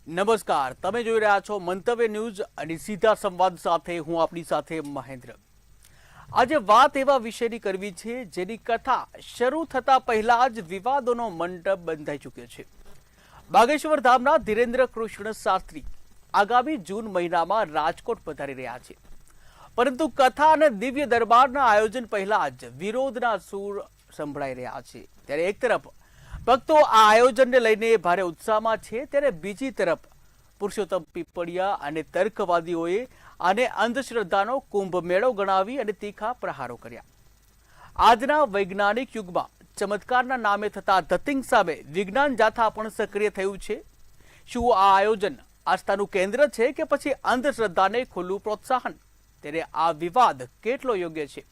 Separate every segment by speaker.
Speaker 1: નમસ્કાર, તમે જોઈ રહ્યા છો મંતવ્ય ન્યૂઝ અને સીધા સંવાદ સાથે હું આપની સાથે મહેન્દ્ર। આજે વાત એવા વિષયની કરવી છે જેની કથા શરૂ થતા પહેલા જ વિવાદોનો મંડપ બંધાઈ ચૂક્યો છે। બાગેશ્વર ધામના ધીરેન્દ્ર કૃષ્ણ શાસ્ત્રી આગામી જૂન મહિનામાં રાજકોટ પધારી રહ્યા છે, પરંતુ કથા અને દિવ્ય દરબારના આયોજન પહેલા જ વિરોધના સૂર સંભળાઈ રહ્યા છે। ત્યારે એક તરફ ભક્તો આ આયોજનને લઈને ભારે ઉત્સાહમાં છે, ત્યારે બીજી તરફ પુરુષોત્તમ પીપળિયા અને તર્કવાદીઓએ આને અંધશ્રદ્ધાનો કુંભ મેળો ગણાવી અને તીખા પ્રહારો કર્યા। આજના વૈજ્ઞાનિક યુગમાં ચમત્કારના નામે થતા ધતિંગ સામે વિજ્ઞાન જાથા પણ સક્રિય થયું છે। શું આ આયોજન આસ્થાનું કેન્દ્ર છે કે પછી અંધશ્રદ્ધાને ખુલ્લું પ્રોત્સાહન? ત્યારે આ વિવાદ કેટલો યોગ્ય છે,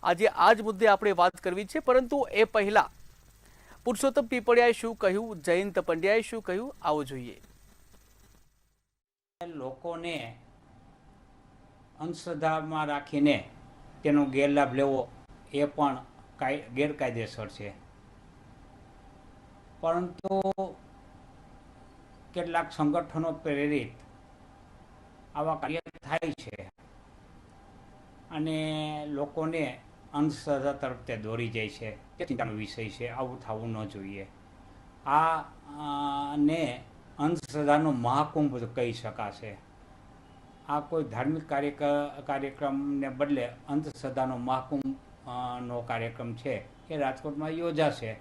Speaker 1: આજે આ જ મુદ્દે આપણે વાત કરવી છે। પરંતુ એ પહેલા પુરુષોત્તમ પીપળિયાએ શું કહ્યું, જયંત પંડ્યાએ શું કહ્યું, આવો જોઈએ।
Speaker 2: લોકોને અંધશ્રદ્ધામાં રાખીને તેનો ગેરલાભ લેવો એ પણ ગેરકાયદેસર છે, પરંતુ કેટલાક સંગઠનો પ્રેરિત આવા કાર્ય થાય છે અને લોકોને અંધશ્રદ્ધા તરફ તે દોરી જાય છે। તે ચિંતાનો વિષય છે, આવું થવું ન જોઈએ। ને અંધશ્રદ્ધાનો મહાકુંભ કહી શકાશે। આ કોઈ ધાર્મિક કાર્યક્રમને બદલે અંધશ્રદ્ધાનો મહાકુંભ નો કાર્યક્રમ છે એ રાજકોટમાં યોજાશે।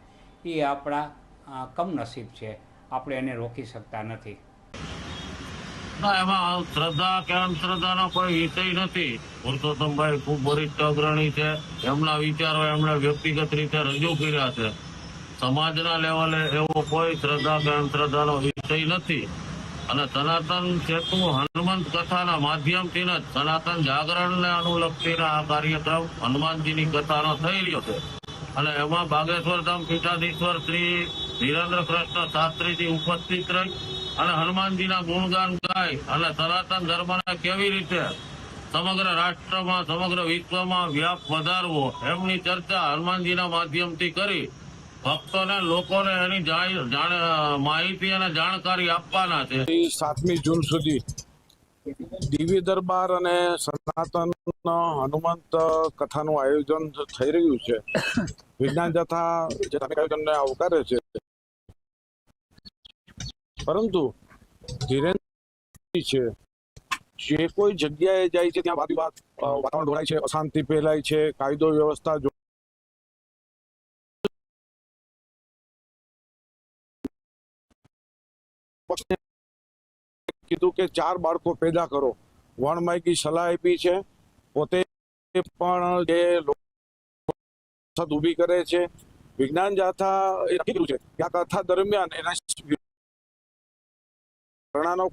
Speaker 2: એ આપણા કમનસીબ છે, આપણે એને રોકી શકતા નથી।
Speaker 3: એમાં શ્રદ્ધા કે અંધશ્રદ્ધાનો કોઈ વિષય નથી। પુરુષોત્તમભાઈ ખૂબ વરિષ્ઠ અગ્રણી છે, એમના વિચારો એમણે વ્યક્તિગત રીતે રજૂ કર્યા છે। સમાજના લેવલે એવો કોઈ શ્રદ્ધા કે અંધશ્રદ્ધાનો વિષય નથી અને સનાતન સેતુ હનુમંત કથાના માધ્યમથી જ સનાતન જાગરણને અનુલક્ષીને આ કાર્યક્રમ હનુમાનજીની કથાનો થઈ રહ્યો છે અને એમાં બાગેશ્વર ધામ પીઠાધીશ્વર શ્રી ધીરેન્દ્ર કૃષ્ણ શાસ્ત્રીજી ઉપસ્થિત રહી અને હનુમાનજીના ગુણગાન ગાય અને સનાતન ધર્મને કેવી રીતે સમગ્ર રાષ્ટ્રમાં સમગ્ર વિશ્વમાં વ્યાપ વધારવો એમની ચર્ચા હનુમાનજીના માધ્યમથી કરી ભક્તોને લોકોને એની માહિતી અને જાણકારી આપવાના છે।
Speaker 4: 7મી જૂન સુધી દિવ્ય દરબાર અને સનાતન હનુમંત કથાનું આયોજન થઈ રહ્યું છે। વિજ્ઞાન જથા જે ધાર્મિક આયોજનને આવકારે છે, પરંતુ ધીરેન્દ્ર છે જે કોઈ જગ્યાએ જાય છે ત્યાં વાતાવરણ ઢોળાય છે, અશાંતિ ફેલાય છે, કાયદો વ્યવસ્થા કીધું કે 4 બાળકો પેદા કરો, વણમાયકી સલાહ આપી છે। પોતે પણ જે ઊભી કરે છે, વિજ્ઞાન જાથા એ નક્કી કર્યું છે કે આ કથા દરમિયાન એના ઘરણાનો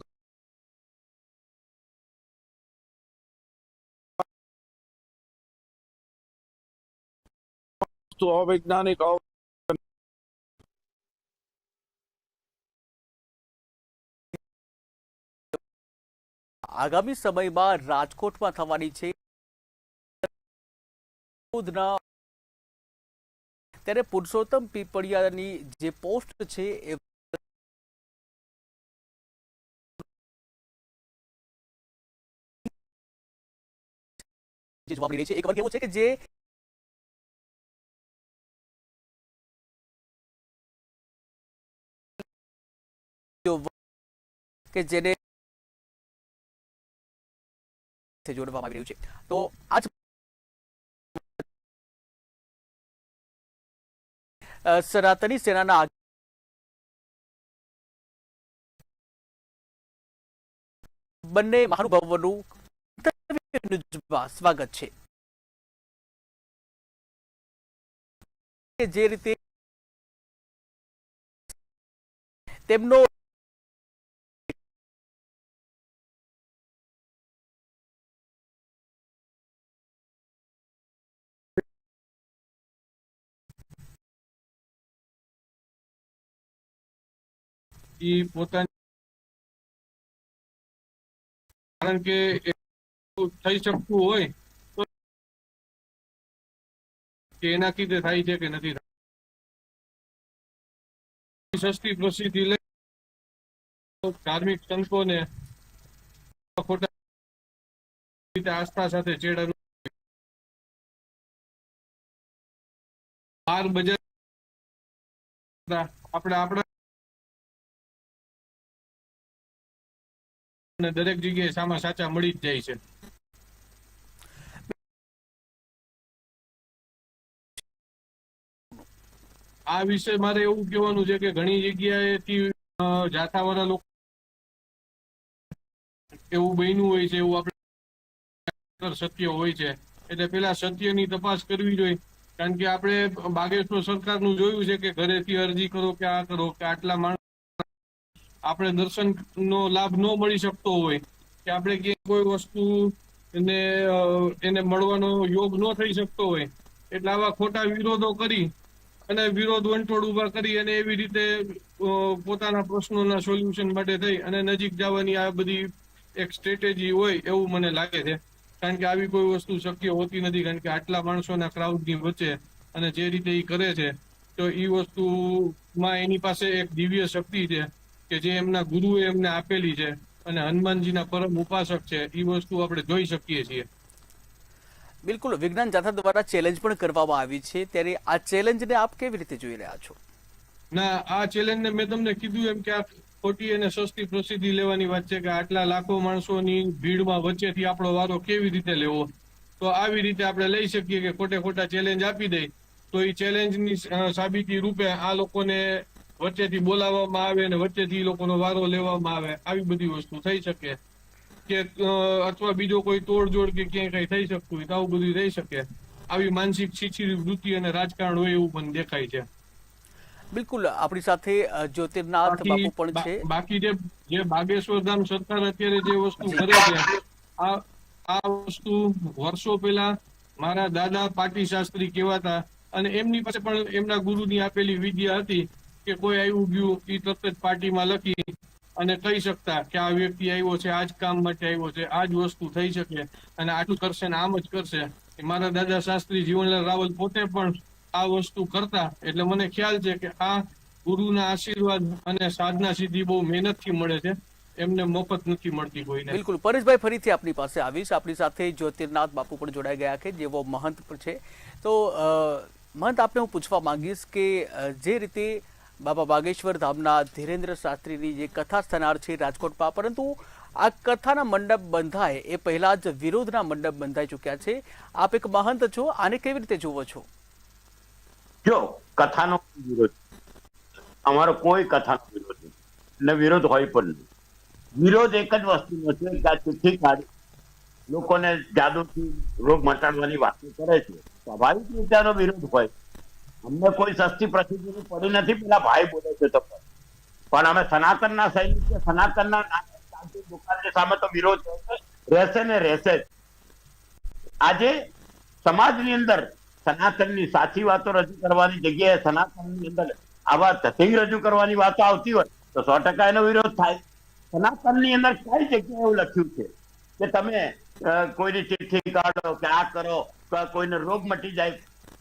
Speaker 4: અવૈજ્ઞાનિક
Speaker 1: આગામી સમયમાં રાજકોટમાં થવાની છે ત્યારે પુરુષોત્તમ પીપળિયાની જે પોસ્ટ છે એ જોવા મળી રહી છે। એક વર્ગ એવો છે કે જેને જોડવામાં આવી રહ્યું છે। તો આજ સનાતની સેનાના બંને મહાનુભાવોનું સ્વાગત છે। જે રીતે તેમનો
Speaker 5: પોતાની કારણ કે થઈ શકતું હોય તો એના કીધે થાય છે કે નથી સસ્તી પ્રસિદ્ધિ લઈ ધાર્મિક સંતોને ખોટા રીતે આસ્થા સાથે ચેડાનું બાર બજાર આપણે આપણા દરેક જગ્યાએ સામા સાચા મળી જ જાય છે. આ વિશે મારે એવું કહેવાનું છે કે ઘણી જગ્યાએથી જાથાવાળા લોકો એવું બન્યું હોય છે, એવું આપણે સત્ય હોય છે, એટલે પેલા સત્યની તપાસ કરવી જોઈએ. કારણ કે આપણે બાગેશ્વર સરકારનું જોયું છે કે ઘરેથી અરજી કરો કે આ કરો કે આટલા માણસ આપણે દર્શનનો લાભ ન મળી શકતો હોય કે આપણે ક્યાંય કોઈ વસ્તુ એને મળવાનો યોગ ન થઈ શકતો હોય, એટલે આવા ખોટા વિરોધો કરી અને વિરોધ વંટોળ ઉભા કરી અને એવી રીતે પોતાના પ્રશ્નોના સોલ્યુશન માટે થઈ અને નજીક જવાની આ બધી એક સ્ટ્રેટેજી હોય એવું મને લાગે છે. કારણ કે આવી કોઈ વસ્તુ શક્ય હોતી નથી, કારણ કે આટલા માણસોના ક્રાઉડની વચ્ચે અને જે રીતે એ કરે છે તો એ વસ્તુમાં એની પાસે એક દિવ્ય શક્તિ છે કે જે એમના ગુરુએ એમને આપેલી છે અને હનુમાનજીના પરમ ઉપાસક છે. એ વસ્તુ આપણે જોઈ શકીએ છીએ.
Speaker 1: બિલકુલ, વિજ્ઞાન જાથા દ્વારા ચેલેન્જ પણ કરવામાં આવી છે, ત્યારે આ ચેલેન્જને આપ કેવી રીતે જોઈ રહ્યા છો?
Speaker 5: ના, આ ચેલેન્જને મેં તમને કીધું એમ કે આ ખોટી અને સસ્તી પ્રસિદ્ધિ લેવાની વાત છે કે આટલા લાખો માણસોની ભીડમાં વચ્ચેથી આપણો વારો કેવી રીતે લેવો. તો આવી રીતે આપણે લઈ શકીએ કે ખોટે ખોટા ચેલેન્જ આપી દઈ તો એ ચેલેન્જની સાબિતી રૂપે આ લોકોને વચ્ચેથી બોલાવવામાં આવે અને વચ્ચેથી એ લોકોનો વારો લેવામાં આવે. આવી બધી વસ્તુ થઈ શકે કે અથવા બીજો કોઈ તોડજોડ કે ક્યાંય કઈ થઈ શકતું હોય તો આવું બધું થઈ શકે. આવી માનસિક છીછરી વૃત્તિ અને રાજકારણ હોય એવું મને દેખાય છે.
Speaker 1: બિલકુલ, આપણી સાથે જ્યોતિર્નાથ બાપુ પણ છે.
Speaker 5: બાકી જે બાગેશ્વર ધામ સરકાર અત્યારે જે વસ્તુ કરે છે આ વસ્તુ વર્ષો પહેલા મારા દાદા પાટી શાસ્ત્રી કહેવાતા અને એમની પાસે પણ એમના ગુરુની આપેલી વિદ્યા હતી કે કોઈ આવ્યું ગયું એ તરત જ પાર્ટીમાં લખી અને કહી શકતા કે આ વ્યક્તિ આવ્યો છે, આ જ કામ માટે આવ્યો છે, આ જ વસ્તુ થઈ શકે અને આટલું કરશે ને આમ જ કરશે. મારા દાદા શાસ્ત્રી જીવનલાલ રાવલ પોતે પણ આ વસ્તુ કરતા, એટલે મને ખ્યાલ છે કે આ ગુરુના આશીર્વાદ અને સાધના સિદ્ધિ બહુ મહેનતથી મળે છે, એમને મફત નથી મળતી કોઈને.
Speaker 1: બિલકુલ, પરેશભાઈ ફરીથી આપની પાસે આવીશ. આપણી સાથે જ્યોતિર્નાથ બાપુ પણ જોડાઈ ગયા છે, જેવો મહંત છે. તો મહંત, આપને હું પૂછવા માંગીશ કે જે રીતે બાબા બાગેશ્વર ધામના ધીરેન્દ્ર શાસ્ત્રીની જે કથા થનાર છે રાજકોટમાં, પરંતુ આ કથાના મંડપ બંધાય એ પહેલા જ વિરોધના મંડપ બંધાઈ ચૂક્યા છે. આપ એક મહંત છો, આને કેવી રીતે જુઓ છો?
Speaker 6: જો કથાનો વિરોધ, અમારો કોઈ કથાનો વિરોધ નથી ને વિરોધ હોય પણ નહીં. વિરોધ એક જ વસ્તુનો છે કે આ ચિઠ્ઠી કાઢી લોકોને જાદુથી રોગ મટાડવાની વાતો કરે છે. સ્વાભાવિક રીતે આનો વિરોધ હોય. અમને કોઈ સસ્તી પ્રસિદ્ધિની પડી નથી, પેલા ભાઈ બોલે છે તો પણ અમે સનાતનના સૈનિક છે. સનાતનના દુકાનની સામે તો વિરોધ રહેશે ને રહેશે. આજે સમાજની અંદર સનાતનની સાચી વાતો રજૂ કરવાની જગ્યાએ સનાતનની અંદર આવા ધતિંગ રજૂ કરવાની વાતો આવતી હોય તો 100% એનો વિરોધ થાય. સનાતનની અંદર કઈ જગ્યાએ એવું લખ્યું છે કે તમે કોઈની ચિઠ્ઠી કાઢો કે આ કરો તો કોઈને રોગ મટી જાય?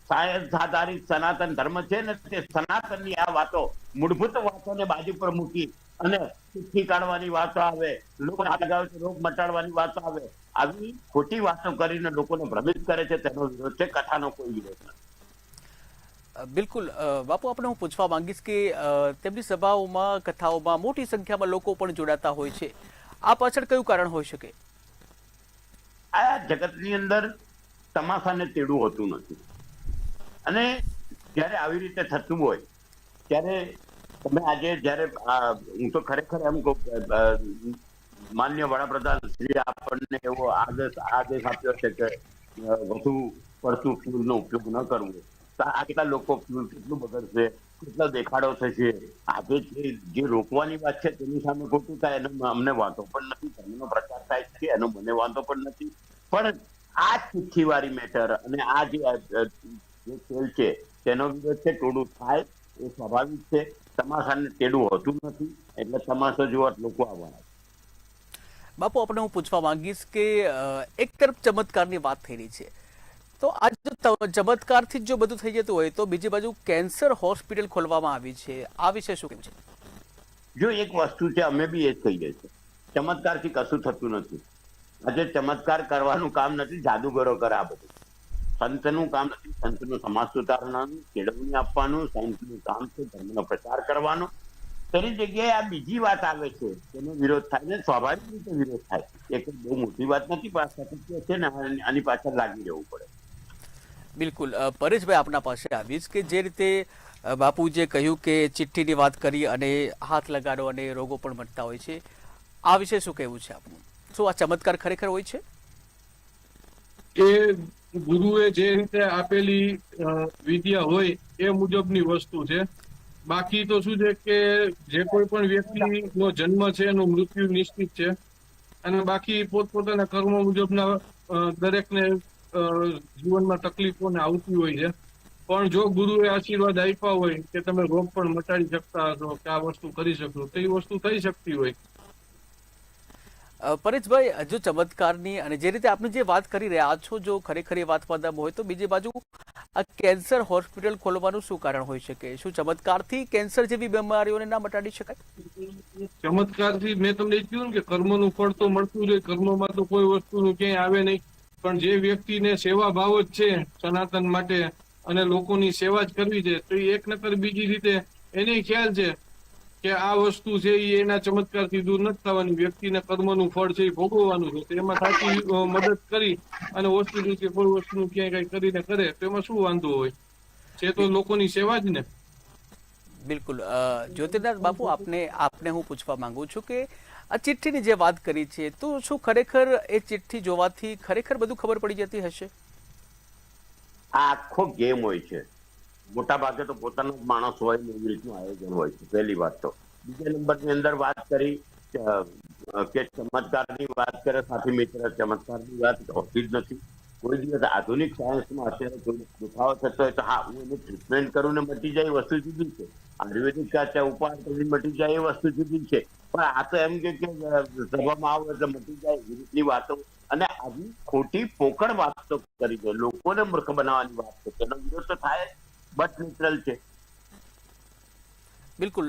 Speaker 6: સાયન્સ આધારિત સનાતન ધર્મ છે ને તે સનાતનની આ વાતો મૂળભૂત વાતોને બાજુ પર મૂકી અને ચિઠ્ઠી કાઢવાની વાતો આવે, લોકોને હાથ લગાવે તો રોગ મટાડવાની વાતો આવે, આવી ખોટી વાતો કરીને લોકોને ભ્રમિત કરે છે, તેનો વિરોધ છે. કથાનો કોઈ વિરોધ નથી.
Speaker 1: બિલકુલ બાપુ, આપણે હું પૂછવા માંગીશ કે તેમની સભાઓમાં કથાઓમાં મોટી સંખ્યામાં લોકો પણ જોડાતા હોય છે. આ પાછળ કયું કારણ હોઈ શકે?
Speaker 6: આ જગતની અંદર તમાશાને તેડું હોતું નથી અને જયારે આવી રીતે થતું હોય ત્યારે તમે આજે જયારે હું તો ખરેખર એમ કહું માન્ય વડાપ્રધાન શ્રી આપણને એવો આદેશ આપ્યો છે કે વધુ પડતું ફ્યુલનો ઉપયોગ ન કરવો. આ કેટલા લોકો ફ્યુલ કેટલું બગડશે, કેટલો દેખાડો થશે. આજે જે રોકવાની વાત છે તેની સામે ખોટું થાય એનો અમને વાંધો પણ નથી, ધર્મનો પ્રચાર થાય છે એનો મને વાંધો પણ નથી. પણ આ ચિઠ્ઠીવાળી મેટર અને આ જે ખેલ છે તેનો વિરોધ છે. ટોળું થાય એ સ્વાભાવિક છે. તમાશાને તેડું હોતું નથી, એટલે તમાશો જોવા લોકો આવવાના.
Speaker 1: બાપુ, આપણે હું પૂછવા માંગીશ કે એક તરફ ચમત્કારની વાત થઈ રહી છે, તો આ ચમત્કારથી જો બધું થઈ જતું હોય તો બીજી બાજુ કેન્સર હોસ્પિટલ ખોલવામાં આવી છે, આ વિશે શું કેવું છે?
Speaker 6: જો એક વસ્તુ છે, અમે બી એ જ કહીએ છીએ, ચમત્કારથી કશું થતું નથી. આજે ચમત્કાર કરવાનું કામ નથી, જાદુગરો કરે આ બધું. સંતનું કામ નથી, સંતનું સમાજ સુધારવાનું, કેળવણી આપવાનું, સંતનું કામ છે ધર્મનો પ્રચાર કરવાનો. તેની જગ્યાએ આ બીજી વાત આવે છે, તેનો વિરોધ થાય ને સ્વાભાવિક રીતે વિરોધ થાય. એક બહુ મોટી વાત નથી, પણ સાતત્ય છે ને આની પાછળ લાગી રહેવું પડે.
Speaker 1: બિલકુલ પરેશભાઈ આપના પાસે આવીશ કે જે રીતે બાપુજીએ કહ્યું કે ચિઠ્ઠીની વાત કરી અને હાથ લગાડો અને રોગો પણ મટતા હોય છે, આ વિશે શું કહેવું છે આપનું? શું આ ચમત્કાર ખરેખર હોય છે?
Speaker 5: એ ગુરુએ જે રીતે આપેલી વિદ્યા હોય એ મુજબની વસ્તુ છે. બાકી તો શું છે કે જે કોઈ પણ વ્યક્તિનો જન્મ છે એનું મૃત્યુ નિશ્ચિત છે, અને બાકી પોતપોતાના કર્મ મુજબના દરેકને જીવનમાં તકલીફોને આવતી હોય છે. પણ જો ગુરુએ આશીર્વાદ આપ્યા હોય કે તમે રોગ પણ મટાડી શકતા હશો, કે આ વસ્તુ કરી શકશો, તો એ વસ્તુ થઈ શકતી હોય.
Speaker 1: પરેશભાઈ, જો ચમત્કારની અને જે રીતે આપણે જે વાત કરી રહ્યા છો, જો ખરેખર એ વાત પદમ હોય તો બીજી બાજુ આ કેન્સર હોસ્પિટલ ખોલવાનું શું કારણ હોઈ શકે? શું ચમત્કારથી કેન્સર જેવી બીમારીઓને ના મટાડી શકાય?
Speaker 5: ચમત્કારથી મેં તમને એ કહ્યું ને કે કર્મનું ફળ તો મળતું જ હોય, કર્મમાં તો કોઈ વસ્તુનું ક્યાંય આવે નહીં. પણ જે વ્યક્તિને સેવા ભાવ જ છે સનાતન માટે અને લોકોની સેવા જ કરવી છે, તો એ એક નકર બીજી રીતે એને ખ્યાલ છે કે આ વસ્તુ છે એ એના ચમત્કારથી દૂર નથી થવાની, વ્યક્તિને કર્મનું ફળ છે એ ભોગવવાનું છે. તો એમાં સાચી મદદ કરી અને વસ્તુ કે કોઈ વસ્તુનું ક્યાંય કઈ કરીને કરે તો એમાં શું વાંધો હોય? છે તો લોકોની સેવા જ ને.
Speaker 1: બિલકુલ જ્યોતિર્નાથ બાપુ, આપને હું પૂછવા માંગુ છું કે આ ચિઠ્ઠીની જે વાત કરી છે, તો શું ખરેખર એ ચિઠ્ઠી જોવાથી ખરેખર બધું ખબર પડી જતી હશે?
Speaker 6: આ આખો ગેમ હોય છે. મોટા ભાગે તો પોતાનો જ માણસ હોય ને એવી રીતનું આયોજન હોય છે, પહેલી વાત તો. બીજા નંબરની અંદર વાત કરી કે ચમત્કારની વાત કરે સાથી મિત્ર, ચમત્કારની વાત હોતી જ નથી. કોઈ દિવસ આધુનિક સાયન્સમાં અત્યારે કોઈ દુખાવો થતો હોય તો હા, હું એની ટ્રીટમેન્ટ કરું ને મટી જાય એ વસ્તુ જુદી છે. આયુર્વેદિક ઉપાય કરી મટી જાય એ વસ્તુ જુદી છે. પણ આ તો એમ કે સભામાં આવો એટલે મટી જાય એવી રીતની વાતો અને આવી ખોટી પોકળ વાતો કરી છે, લોકોને મૂર્ખ બનાવવાની વાત છે. તેનો વિરોધ તો થાય, બટ ન્યુટ્રલ છે.
Speaker 1: બિલકુલ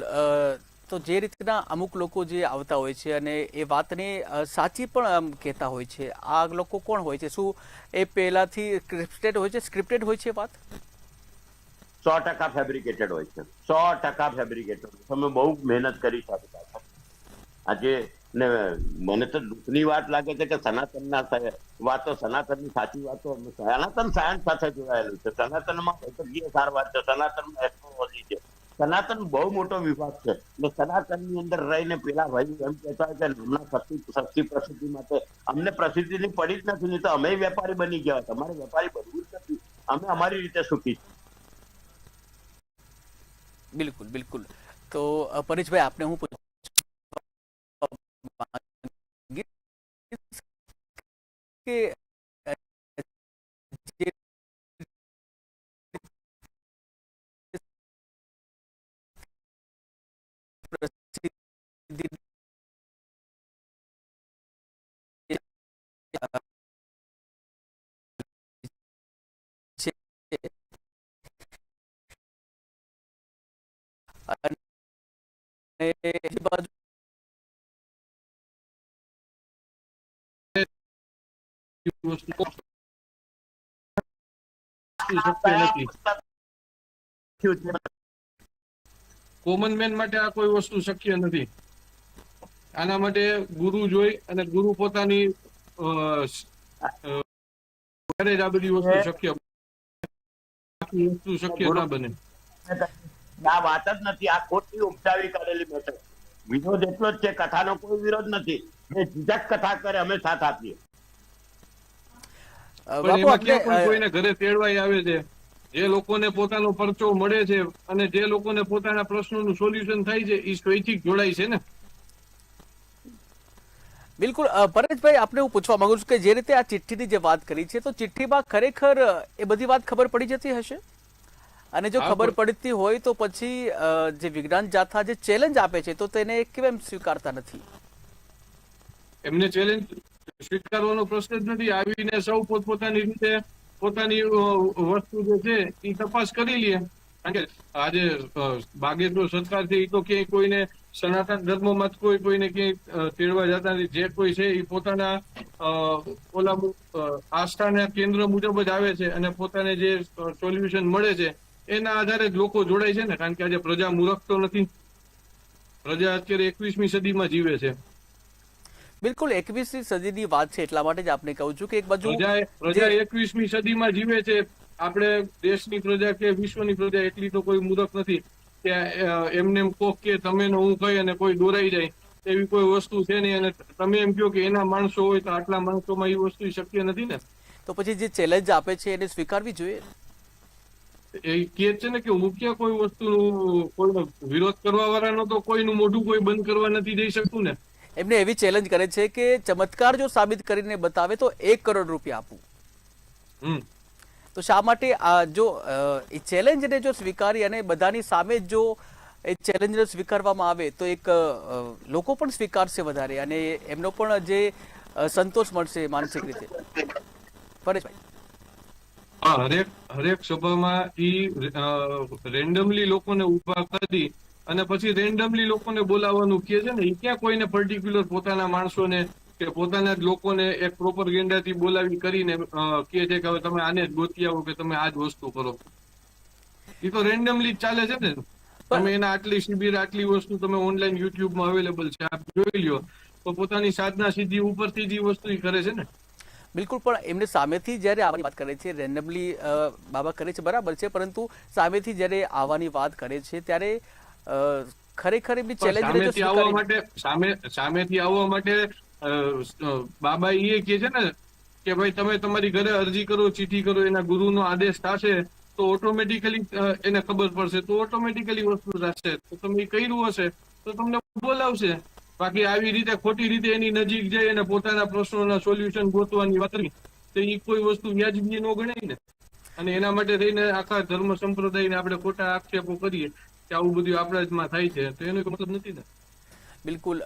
Speaker 1: તો જે રીતના અમુક લોકો જે આવતા હોય છે અને એ વાતને સાચી પણ કહેતા હોય છે, આ લોકો કોણ હોય છે? શું એ પહેલાથી સ્ક્રિપ્ટેડ હોય છે વાત?
Speaker 6: 100% ફેબ્રિકેટેડ હોય છે, 100% ફેબ્રિકેટેડ. તમે બહુ મહેનત કરી છે આજે. ને મને તો દુઃખની વાત લાગે છે કે સનાતનના વાતો, સનાતનની સાચી વાતો, સનાતન સાયન્સ સાથે જોડાયેલું છે. સનાતનમાં વૈદ્યકીય સાર વાત છે, સનાતનમાં એસ્ટ્રોલોજી છે. સનાતન બહુ મોટો વિભાગ છે. ને સનાતનની અંદર રહીને પેલા ભાઈ એમ કહેતા હોય કે હમણાં શક્તિ પ્રસિદ્ધિ માટે અમને પ્રસિદ્ધિની પડી જ નથી, નહીં તો અમે વેપારી બની ગયા. તમારે વેપારી બનવું જ નથી, અમે અમારી રીતે સુખી.
Speaker 1: બિલકુલ બિલકુલ. તો પરેશભાઈ, આપને હું કે બાજુ
Speaker 5: કોમન મેન માટે આ કોઈ વસ્તુ શક્ય નથી. આના માટે ગુરુ જોઈ અને ગુરુ પોતાની આ બધી વસ્તુ શક્ય ના બને.
Speaker 6: આ વાત જ નથી, આ ખોટી ઉપજાવી કાઢેલી બેઠક. વિરોધ એટલો જ છે, કથાનો કોઈ વિરોધ નથી. જે જીજક કથા કરે અમે સાથ આપીએ.
Speaker 5: પણ એમાં ક્યાં પણ કોઈને ઘરે તેડવાઈ આવે છે? જે લોકોને પોતાનો પરચો મળે છે અને જે લોકોને પોતાના પ્રશ્નોનું સોલ્યુશન થાય છે, એ સ્વૈચ્છિક જોડાય છે ને.
Speaker 1: બિલકુલ પરેશભાઈ, આપને હું પૂછવા માંગુ છું કે જે રીતે આ ચિઠ્ઠીની જે વાત કરી છે, તો ચિઠ્ઠીમાં ખરેખર એ બધી વાત ખબર પડી જતી હશે? અને જો ખબર પડતી હોય તો પછી જે વિજ્ઞાન જાથા જે ચેલેન્જ આપે છે, તો તેને કેમ સ્વીકારતા નથી?
Speaker 5: એમને ચેલેન્જ સ્વીકારવાનો પ્રશ્ન જ નથી. આવીને સૌ પોતપોતાની રીતે પોતાની વસ્તુ જે છે એ તપાસ કરી લે. કારણ કે આજે બાગેશ્વર સરકાર છે એ તો ક્યાંય કોઈને સનાતન ધર્મમાં કોઈ કોઈને ક્યાંય તેડવા જતા નથી. જે કોઈ છે એ પોતાના આસ્થાના કેન્દ્ર મુજબ જ આવે છે અને પોતાને જે સોલ્યુશન મળે છે એના આધારે જ લોકો જોડાય છે ને. કારણ કે આજે પ્રજા મૂર્ખ તો નથી. પ્રજા અત્યારે 21મી સદીમાં જીવે છે.
Speaker 1: બિલકુલ 21મી સદીની વાત છે એટલા માટે જ આપને કહું છું કે એક બાજુ
Speaker 5: પ્રજા 21મી સદીમાં જીવે છે. આપણે દેશની પ્રજા કે વિશ્વની પ્રજા એટલી તો કોઈ મૂર્ખ નથી કે એમને એમ કોક કે તમે હું કહી અને કોઈ દોરાઈ જાય એવી કોઈ વસ્તુ છે નહીં. અને તમે એમ કહો કે એના માણસો હોય તો આટલા માણસોમાં એ વસ્તુ શક્ય નથી ને.
Speaker 1: તો પછી જે ચેલેન્જ આપે છે એને સ્વીકારવી જોઈએ.
Speaker 5: એ કહે છે ને કે હું ક્યાં કોઈ વસ્તુનો કોઈનો વિરોધ કરવા વાળાનો તો કોઈનું મોઢું કોઈ બંધ કરવા નથી જઈ શકતું ને.
Speaker 1: એમને એવી ચેલેન્જ કરે છે કે ચમત્કાર જો સાબિત કરીને બતાવે તો 1 કરોડ રૂપિયા આપું. તો શા માટે જો એ ચેલેન્જને જો સ્વીકારી અને બધાની સામે જો એ ચેલેન્જને સ્વીકારવામાં આવે તો એક લોકો પણ સ્વીકારશે વધારે અને એમનો પણ જે સંતોષ મળશે માનસિક રીતે. પરેશભાઈ,
Speaker 5: હરેક સભામાં રેન્ડમલી લોકોને ઉભા કરી અને પછી રેન્ડમલી લોકોને બોલાવવાનું કહે છે ને. એ ક્યાં કોઈને પર્ટિક્યુલર પોતાના માણસોને કે પોતાના જ લોકોને એક પ્રોપરગેન્ડાથી બોલાવી કરીને કહે છે કે હવે તમે આને જ ગોતી આવો કે તમે આ જ વસ્તુ કરો. એ તો રેન્ડમલી જ ચાલે છે ને. તમે એના આટલી શિબિર આટલી વસ્તુ તમે ઓનલાઈન યુટ્યુબમાં અવેલેબલ છે, આપ જોઈ લ્યો. તો પોતાની સાધના સિદ્ધિ ઉપરથી જ વસ્તુ કરે છે ને.
Speaker 1: બિલકુલ, પણ એમને સામેથી જ્યારે આવવાની વાત કરે છે, રેન્ડમલી બાબા કરે છે બરાબર છે, પરંતુ સામેથી જ્યારે આવવાની વાત કરે છે ત્યારે ખરેખર એમની ચેલેન્જ
Speaker 5: સામેથી આવવા માટે બાબા એ કહે છે ને કે ભાઈ તમે તમારી ઘરે અરજી કરો, ચિઠ્ઠી કરો, એના ગુરુનો આદેશ થશે તો ઓટોમેટિકલી એને ખબર પડશે, તો ઓટોમેટિકલી વસ્તુ થશે. તો તમે એ કર્યું હશે તો તમને બોલાવશે. બાકી આવી રીતે ખોટી રીતે એની નજીક જઈ અને પોતાના પ્રશ્નોના સોલ્યુશન ગોતવાની વાત કરી તો એ કોઈ વસ્તુ વ્યાજબી ન ગણાય ને. અને એના માટે થઈને આખા ધર્મ સંપ્રદાયને આપણે ખોટા આક્ષેપો કરીએ કે આવું બધું આપણા જમાં થાય છે તો એનો મતલબ નથી ને.
Speaker 1: બિલકુલ.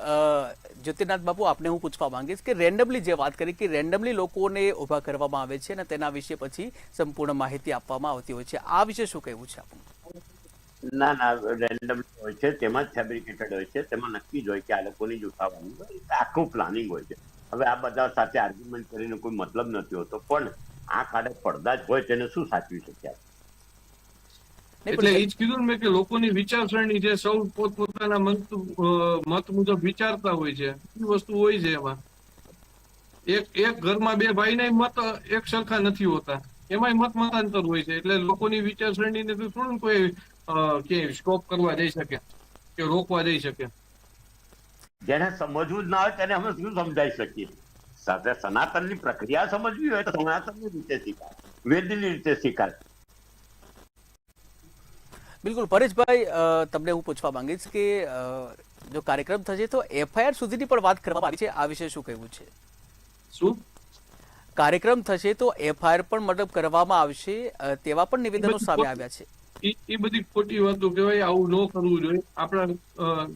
Speaker 1: જ્યોતિનાથ બાપુ, આપને હું પૂછવા માંગીશ કે રેન્ડમલી જે વાત કરી કે રેન્ડમલી લોકોને ઉભા કરવામાં આવે છે અને તેના વિશે પછી સંપૂર્ણ માહિતી આપવામાં આવતી હોય છે, આ વિશે શું કહેવું છે આપણું?
Speaker 6: ના, રેન્ડમ હોય છે, તેમાં જ ફેબ્રિકેટેડ હોય છે, તેમાં નક્કી જ હોય કે આ લોકોની જ ઉઠાવવાની હોય, આખું પ્લાનિંગ હોય છે. હવે આ બધા સાથે આર્ગ્યુમેન્ટ કરીને કોઈ મતલબ નથી હોતો, પણ આ કાળે પડદા જ હોય તેને શું સાચવી શક્યા?
Speaker 5: એટલે એ જ કીધું મેં કે લોકોની વિચારસરણી છે, સૌ પોતપોતાના મત મુજબ વિચારતા હોય છે, એ વસ્તુ હોય છે. એમાં એક ઘરમાં બે ભાઈના મત એક સરખા નથી હોતા, એમાંય મત મતાંતર હોય છે. એટલે લોકોની વિચારસરણીને તો થોડું કોઈ કે સ્ટોપ કરવા જઈ શકે કે રોકવા જઈ શકે.
Speaker 6: જેને સમજવું જ ના હોય તેને અમે શું સમજાઈ શકીએ? સાથે સનાતનની પ્રક્રિયા સમજવી હોય તો સનાતનની રીતે શીખાય, વેદની રીતે શીખાય.
Speaker 1: બિલકુલ. પરેશભાઈ, તમને હું પૂછવા માંગીશ કે જો કાર્યક્રમ થશે તો FIR સુધીની પણ વાત કરવામાં આવી છે, આ વિશે શું કહેવું છે?
Speaker 5: શું
Speaker 1: કાર્યક્રમ થશે તો FIR પણ મતલબ કરવામાં આવશે તેવા પણ નિવેદનો સામે આવ્યા છે.
Speaker 5: એ બધી ખોટી વાતો કહેવાય. આવું ન કરવું જોઈએ. આપણા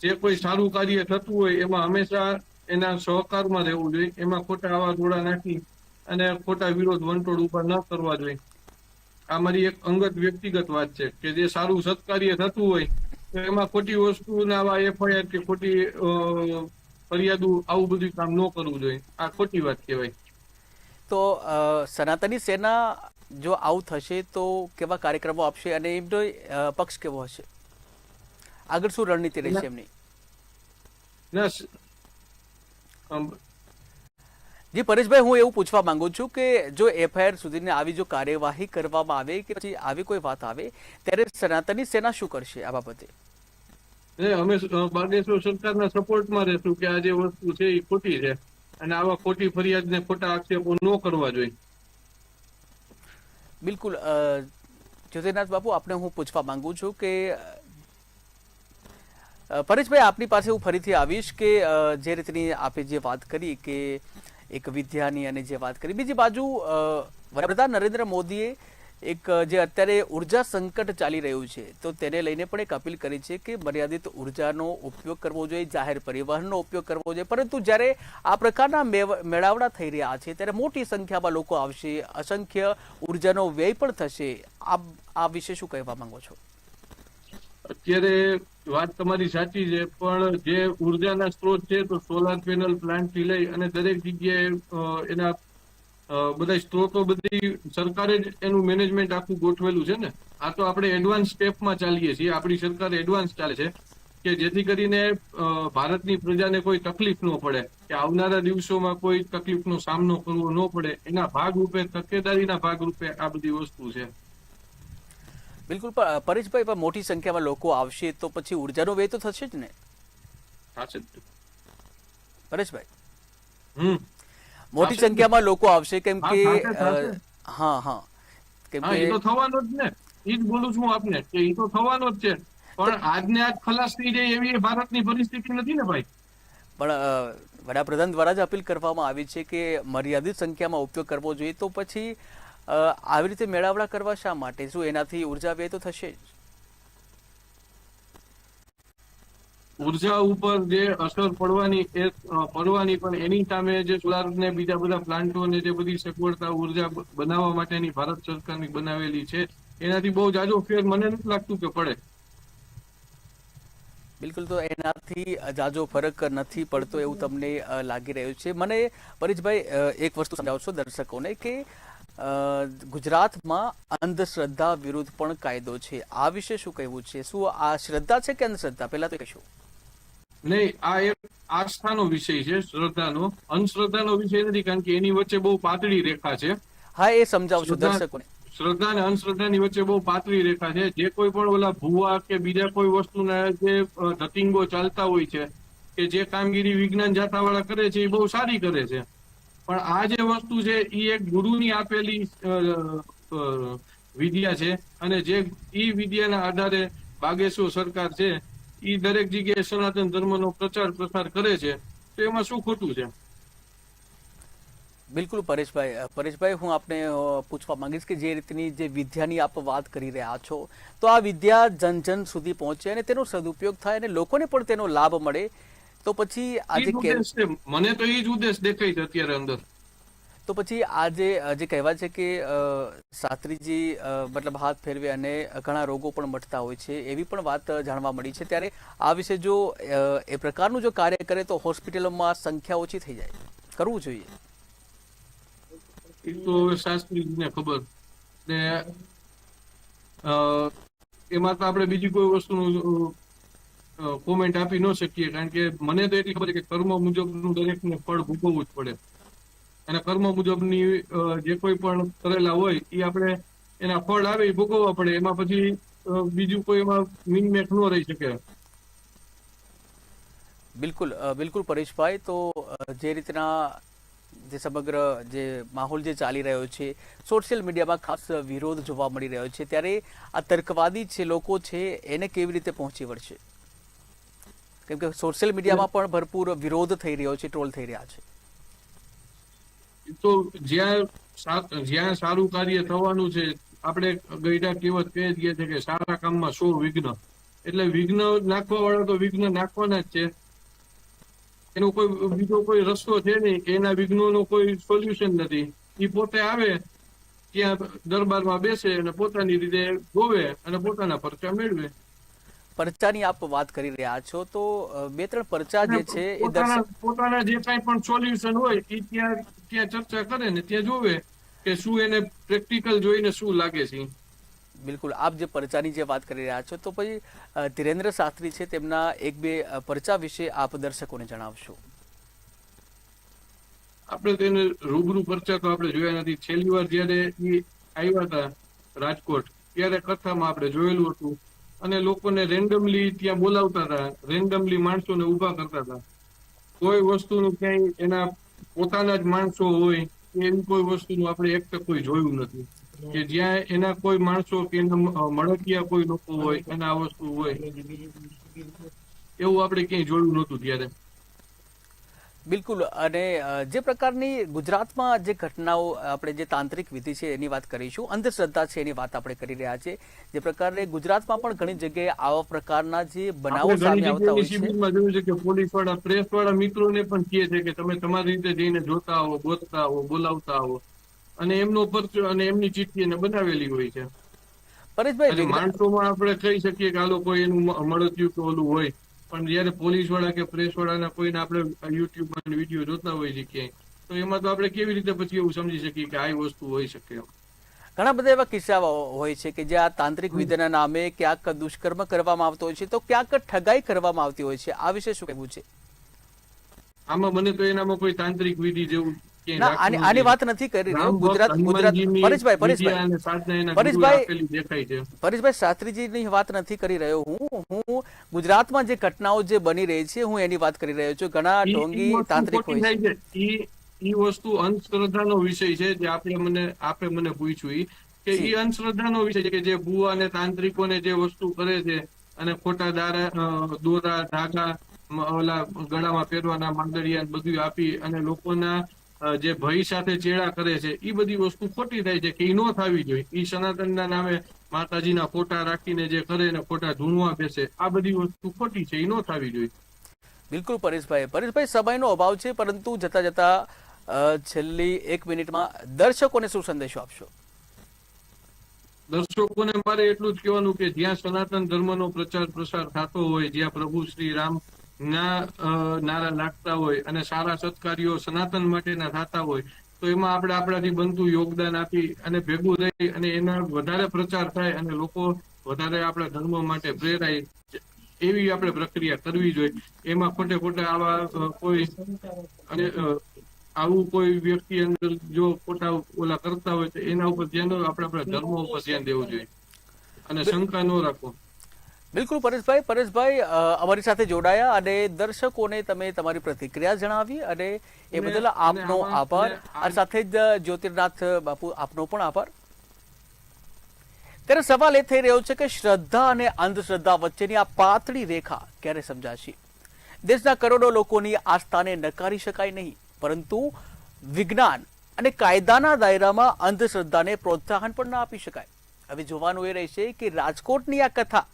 Speaker 5: જે કોઈ સારું કાર્ય થતું હોય એમાં હંમેશા એના સહકારમાં રહેવું જોઈએ. એમાં ખોટા આવા દોડા નાખી અને ખોટા વિરોધ વંટોળ ઉપર ન કરવા જોઈએ. આ મારી એક અંગત વ્યક્તિગત વાત છે કે જે સારું સત્કાર્ય થતું હોય તો એમાં ખોટી વસ્તુના આવા FIR કે ખોટી ફરિયાદો આવું બધું કામ ન કરવું જોઈએ. આ ખોટી વાત કહેવાય.
Speaker 1: તો સનાતની સેના જો આવું થશે તો કેવા કાર્યક્રમો આપશે અને એમનો પક્ષ કેવો હશે? આગળ શું રણનીતિ રહેશે એમની? જી પરેશભાઈ, હું એવું પૂછવા માંગુ છું કે જો FIR સુધીની આવી જો કાર્યવાહી કરવામાં આવે કે પછી આવી કોઈ વાત આવે ત્યારે સનાતની સેના શું કરશે આ બાબતે?
Speaker 5: અમે બાગેશ્વર સરકારના સપોર્ટમાં રહેશું કે આ જે વસ્તુ છે એ ખોટી છે અને આવા ખોટી ફરિયાદને ખોટા આક્ષેપો ન કરવા જોઈએ.
Speaker 1: બિલકુલ. જ્યોતિનાથ બાપુ, આપને હું પૂછવા માંગુ છું કે પરેશભાઈ, આપની પાસે હું ફરીથી આવીશ કે જે રીતની આપે જે વાત કરી કે એક વિદ્યાની અને જે વાત કરી, બીજી બાજુ વડાપ્રધાન નરેન્દ્ર મોદીએ એક જે અત્યારે ઉર્જા સંકટ ચાલી રહ્યું છે તો તેને લઈને પણ એક અપીલ કરી છે કે મર્યાદિત ઉર્જાનો ઉપયોગ કરવો જોઈએ, જાહેર પરિવહનનો ઉપયોગ કરવો જોઈએ. પરંતુ જ્યારે આ પ્રકારના મેળાવડા થઈ રહ્યા છે ત્યારે મોટી સંખ્યામાં લોકો આવશે, અસંખ્ય ઉર્જાનો વ્યય પણ થશે. આ વિશે શું કહેવા માંગો છો?
Speaker 5: અત્યારે વાત તમારી સાચી છે, પણ જે ઉર્જાના સ્ત્રોત છે તો સોલાર પેનલ પ્લાન્ટ થી લઈ અને દરેક જગ્યાએ એના બધા સ્ત્રોતો બધી સરકારે જ એનું મેનેજમેન્ટ આખું ગોઠવેલું છે ને. આ તો આપણે એડવાન્સ સ્ટેપમાં ચાલીએ છીએ, આપણી સરકાર એડવાન્સ ચાલે છે કે જેથી કરીને ભારતની પ્રજાને કોઈ તકલીફ ન પડે, કે આવનારા દિવસોમાં કોઈ તકલીફનો સામનો કરવો ન પડે, એના ભાગરૂપે તકેદારીના ભાગરૂપે આ બધી વસ્તુ છે.
Speaker 1: બિલકુલ પરેશભાઈ, પણ મોટી સંખ્યામાં લોકો આવશે તો પછી ઉર્જાનો વ્યય તો થશે જ ને
Speaker 5: સાચે જ.
Speaker 1: પરેશભાઈ? મોટી સંખ્યામાં લોકો આવશે કેમ કે કેમ
Speaker 5: એ તો
Speaker 1: કે
Speaker 5: થવાનો જ ને, એ જ બોલું છું આપને કે એ તો થવાનો જ છે, પણ આજને આજ ખલાસ થઈ જાય એવી ભારતની પરિસ્થિતિ નથી ને ભાઈ.
Speaker 1: પણ વડાપ્રધાન દ્વારા જ અપીલ કરવામાં આવી છે કે મર્યાદિત સંખ્યામાં ઉપયોગ કરવો જોઈએ, તો પછી આવી રીતે મેળાવડા કરવા શા માટે? શું એનાથી ઉર્જા વ્યય તો થશે જ?
Speaker 5: ઉર્જા ઉપર જે અસર પડવાની એ પડવાની, પણ એની સામે જે સોલાર ને બીજા બધા પ્લાન્ટો ને જે બધી સગવડતા ઉર્જા બનાવવા માટેની ભારત સરકારની બનાવેલી છે, એનાથી બહુ જાજો ફેર મને નથી લાગતું કે પડે.
Speaker 1: બિલકુલ, તો એનાથી જાજો ફરક નથી પડતો એવું તમને લાગી રહ્યું છે. મને પરેશભાઈ એક વસ્તુ સમજાવશો દર્શકોને કે ગુજરાતમાં અંધશ્રદ્ધા વિરુદ્ધ પણ કાયદો છે, આ વિશે શું કહેવું છે? શું આ શ્રદ્ધા છે કે અંધશ્રદ્ધા? પહેલા તો કહેશો.
Speaker 5: નહીં, આ એક આસ્થાનો વિષય છે, શ્રદ્ધાનો. અંધશ્રદ્ધાનો વિષય નથી, કારણ કે એની વચ્ચે બહુ પાતળી રેખા છે.
Speaker 1: હા, એ સમજાવશો દર્શકોને.
Speaker 5: શ્રદ્ધા અને અંધશ્રદ્ધાની વચ્ચે બહુ પાતળી રેખા છે. જે કોઈ પણ ઓલા ભુવા કે બીજા કોઈ વસ્તુના જે ધતિંગો ચાલતા હોય છે, કે જે કામગીરી વિજ્ઞાન જાતાવાળા કરે છે એ બહુ સારી કરે છે, પણ આ જે વસ્તુ છે એ એક ગુરુની આપેલી વિદ્યા છે, અને જે ઈ વિદ્યાના આધારે બાગેશ્વર સરકાર છે એ દરેક જગ્યાએ સનાતન ધર્મનો પ્રચાર પ્રસાર કરે છે, તો એમાં શું ખોટું છે?
Speaker 1: બિલકુલ પરેશભાઈ, હું આપને પૂછવા માંગીશ કે જે રીતની જે વિદ્યાની આપ વાત કરી રહ્યા છો, તો આ વિદ્યા જન જન સુધી પહોંચે અને તેનો સદુપયોગ થાય અને લોકોને પણ તેનો લાભ મળે, તો પછી આજે
Speaker 5: મને તો એ જ ઉદ્દેશ દેખાય છે અત્યારે અંદર.
Speaker 1: તો પછી આજે જે કહેવાય છે કે શાસ્ત્રીજી મતલબ હાથ ફેરવે અને ઘણા રોગો પણ મટતા હોય છે, એવી પણ વાત જાણવા મળી છે. ત્યારે આ વિશે જો એ પ્રકારનું જો કાર્ય કરે તો હોસ્પિટલોમાં સંખ્યા ઓછી થઈ જાય, કરવું જોઈએ.
Speaker 5: એ તો શાસ્ત્રીજીને ખબર ને, એમાં તો આપણે બીજી કોઈ વસ્તુનું કોમેન્ટ આપી ન શકીએ, કારણ કે મને તો એટલી ખબર છે કે કર્મ મુજબનું દરેકને ફળ ભોગવવું જ પડે, અને કર્મ મુજબની જે કોઈ પણ કરેલા હોય એ આપણે એના ફળ આવે એ ભોગવવા પડે, એમાં પછી બીજું કોઈ એમાં મીનમેક ન રહી શકે.
Speaker 1: બિલકુલ પરેશભાઈ, તો જે રીતના જે સમગ્ર જે માહોલ જે ચાલી રહ્યો છે, સોશિયલ મીડિયામાં ખાસ વિરોધ જોવા મળી રહ્યો છે, ત્યારે આ તર્કવાદી છે લોકો છે એને કેવી રીતે પહોંચી વળશે? કેમ કે સોશિયલ મીડિયામાં પણ ભરપૂર વિરોધ થઈ રહ્યો છે, ટ્રોલ થઈ રહ્યા છે.
Speaker 5: તો જ્યાં સારું કાર્ય થવાનું છે, આપણે ગઈઢા કહેવત કહી દઈએ છે કે સારા કામમાં 100 વિઘ્ન, એટલે વિઘ્ન નાખવા વાળા તો વિઘ્ન નાખવાના જ છે. એનો કોઈ બીજો કોઈ રસ્તો છે નહીં, એના વિઘ્નોનો કોઈ સોલ્યુશન નથી. એ પોતે આવે ત્યાં દરબારમાં બેસે અને પોતાની રીતે ગોવે અને પોતાના પરચા મેળવે.
Speaker 1: પરચાની આપ વાત કરી રહ્યા છો, તો 2-3 પરચા જે છે એ
Speaker 5: પોતાના જે કાંઈ પણ સોલ્યુશન હોય એ ત્યાં ચર્ચા કરે ને ત્યાં જોવે કે શું એને પ્રેક્ટિકલ જોઈને શું લાગે છે.
Speaker 1: બિલકુલ, આપ જે પરચાની જે વાત કરી રહ્યા છો, તો પછી ધીરેન્દ્ર શાસ્ત્રી છે તેમના 1-2 પરચા વિશે આપ દર્શકોને જણાવશો.
Speaker 5: આપણે તેને રૂબરૂ પરચા તો આપણે જોયા નથી. છેલ્લી વાર જયારે એ આવ્યા હતા રાજકોટ, ત્યારે કથામાં આપણે જોયેલું હતું, અને લોકોને રેન્ડમલી ત્યાં બોલાવતા હતા, રેન્ડમલી માણસોને ઉભા કરતા હતા. કોઈ વસ્તુનું ક્યાંય એના પોતાના જ માણસો હોય એવી કોઈ વસ્તુનું આપણે એક તક કોઈ જોયું નથી, કે જ્યાં એના કોઈ માણસો કે એના મળતિયા કોઈ લોકો હોય એના આ વસ્તુ હોય, એવું આપણે ક્યાંય જોયું નહોતું ત્યારે.
Speaker 1: બિલકુલ, અને જે પ્રકારની ગુજરાતમાં જે ઘટનાઓ, આપણે જે તાંત્રિક વિધિ છે એની વાત કરીશું, અંધશ્રદ્ધા છે એની વાત આપણે કરી રહ્યા છે, જે પ્રકારે ગુજરાતમાં પણ ઘણી જગ્યાએ આવા પ્રકારના જે બનાવો સામે આવતા હોય છે.
Speaker 5: જોયું છે કે પોલીસ વાળા પ્રેસ વાળા મિત્રોને પણ કહે છે કે તમે તમારી રીતે જઈને જોતા આવો, ગોતતા આવો, બોલાવતા આવો, અને એમનો પરચો અને એમની ચિઠ્ઠી એને બનાવેલી હોય છે.
Speaker 1: પરેશભાઈ,
Speaker 5: એટલે માણસોમાં આપણે કહી શકીએ કે આ લોકો એનું મળતિયું કે ઓલું હોય, પણ જયારે પોલીસ વાળા કે પ્રેસ વાળાના કોઈને આપણે યુટ્યુબમાં વિડીયો જોતા હોય છે ક્યાંય, તો એમાં તો આપણે કેવી રીતે પછી એવું સમજી શકીએ કે આ વસ્તુ હોઈ શકે એમ?
Speaker 1: ઘણા બધા એવા કિસ્સાઓ હોય છે કે જ્યાં તાંત્રિક વિધિના નામે ક્યાંક દુષ્કર્મ કરવામાં આવતો હોય છે, તો ક્યાંક ઠગાઈ કરવામાં આવતી હોય છે. આ વિશે શું કહેવું છે?
Speaker 5: આમાં મને તો એનામાં કોઈ તાંત્રિક વિધિ જેવું ક્યાંય
Speaker 1: ના,
Speaker 5: લાગતું
Speaker 1: આની
Speaker 5: નથી.
Speaker 1: વાત નથી કરી રહ્યો.
Speaker 5: રામ ભક્ત
Speaker 1: ગુજરાત
Speaker 5: હનુમાનજીની
Speaker 1: પરેશભાઈ
Speaker 5: વિદ્યા અને સાધના એના ગુરુએ
Speaker 1: પરેશભાઈ
Speaker 5: આપેલી દેખાય છે.
Speaker 1: પરેશભાઈ, શાસ્ત્રીજીની વાત નથી કરી રહ્યો હું ગુજરાતમાં જે ઘટનાઓ જે બની રહી છે હું એની વાત કરી રહ્યો છું. ઘણા
Speaker 5: ઈ
Speaker 1: ઢોંગી
Speaker 5: વસ્તુ
Speaker 1: તાંત્રિક
Speaker 5: ખોટી
Speaker 1: હોય છે.
Speaker 5: થાય છે. ઈ વસ્તુ અંધશ્રદ્ધાનો વિષય છે, જે આપે મને પૂછ્યું ઈ કે ઈ અંધશ્રદ્ધાનો વિષય છે કે જે બુઆ અને તાંત્રિકોને જે વસ્તુ કરે છે અને ખોટા દોરા ધાગા ઓલા ગળામાં પહેરવાના માંગડિયા બધું આપી અને લોકોના જે ભય સાથે ચેડા કરે છે, ઈ બધી વસ્તુ ખોટી થાય છે કે ઈ ન થવી જોઈએ. ઈ સનાતનના નામે માતાજીના ફોટા રાખીને જે કરે ને ખોટા ધૂણવા બેસે, આ બધી વસ્તુ ખોટી છે, ઈ ન થવી જોઈએ.
Speaker 1: બિલકુલ પરેશભાઈ, સમયનો અભાવ છે, પરંતુ જતા જતા છેલ્લી 1 મિનિટમાં દર્શકોને શું સંદેશો આપશો?
Speaker 5: દર્શકોને મારે એટલું જ કહેવાનું કે જ્યાં સનાતન ધર્મનો પ્રચાર પ્રસાર થતો હોય, જ્યાં પ્રભુ શ્રી રામ ના નારા લાગતા હોય અને સારા સત્કાર્યો સનાતન માટેના થતા હોય, તો એમાં આપણે આપણાથી બનતું યોગદાન આપી અને ભેગું રહી અને એના વધારે પ્રચાર થાય અને લોકો વધારે આપણા ધર્મ માટે પ્રેરાય, એવી આપણે પ્રક્રિયા કરવી જોઈએ. એમાં ખોટે આવા કોઈ અને આવું કોઈ વ્યક્તિ અંદર જો ખોટા ઓલા કરતા હોય તો એના ઉપર ધ્યાન આપણા ધર્મ ઉપર ધ્યાન દેવું જોઈએ અને શંકા ન રાખો.
Speaker 1: બિલકુલ પરેશભાઈ અમારી સાથે જોડાયા અને દર્શકોને તમે તમારી પ્રતિક્રિયા જણાવી અને એ બદલ આપનો આભાર. આ સાથે જ જ્યોતિર્નાથ બાપુ આપનો પણ આભાર. ત્યારે સવાલ એ થઈ રહ્યો છે કે શ્રદ્ધા અને અંધશ્રદ્ધા વચ્ચેની આ પાતળી રેખા ક્યારે સમજાશે? દેશના કરોડો લોકોની આસ્થાને નકારી શકાય નહીં, પરંતુ વિજ્ઞાન અને કાયદાના દાયરામાં અંધશ્રદ્ધાને પ્રોત્સાહન પણ ના આપી શકાય. હવે જોવાનું એ રહેશે કે રાજકોટની આ કથા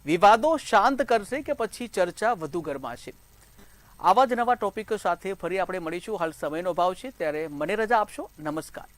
Speaker 1: વિવાદો શાંત કરશે કે પછી ચર્ચા વધુ ગરમાશે. આવા જ નવા ટોપિક સાથે ફરી આપણે મળીશું. હાલ સમયનો અભાવ છે, ત્યારે મને રજા આપશો. નમસ્કાર.